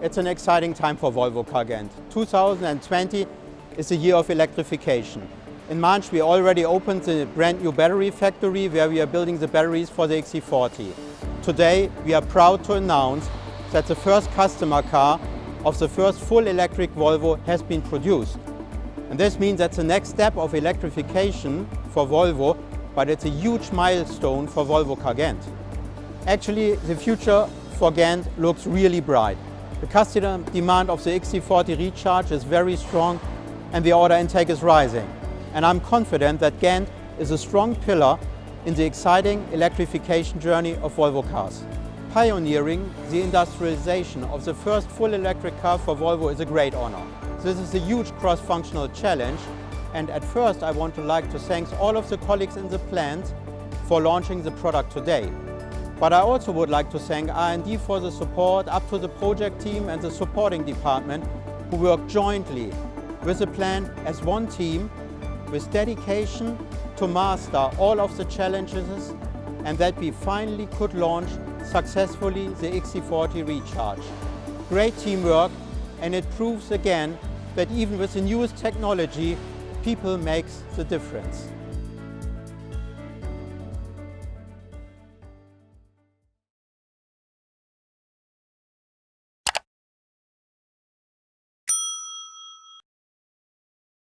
It's an exciting time for Volvo Car Ghent. 2020 is the year of electrification. In March we already opened the brand new battery factory where we are building the batteries for the XC40. Today we are proud to announce that the first customer car of the first full electric Volvo has been produced. And this means that's the next step of electrification for Volvo, but it's a huge milestone for Volvo Car Ghent. Actually, the future for Ghent looks really bright. The customer demand of the XC40 Recharge is very strong and the order intake is rising. And I'm confident that Ghent is a strong pillar in the exciting electrification journey of Volvo Cars. Pioneering the industrialization of the first full electric car for Volvo is a great honor. This is a huge cross-functional challenge, and at first I want to thank all of the colleagues in the plant for launching the product today. But I also would like to thank R&D for the support, up to the project team and the supporting department, who work jointly with the plant as one team with dedication to master all of the challenges, and that we finally could launch successfully the XC40 Recharge. Great teamwork, and it proves again that even with the newest technology, people make the difference.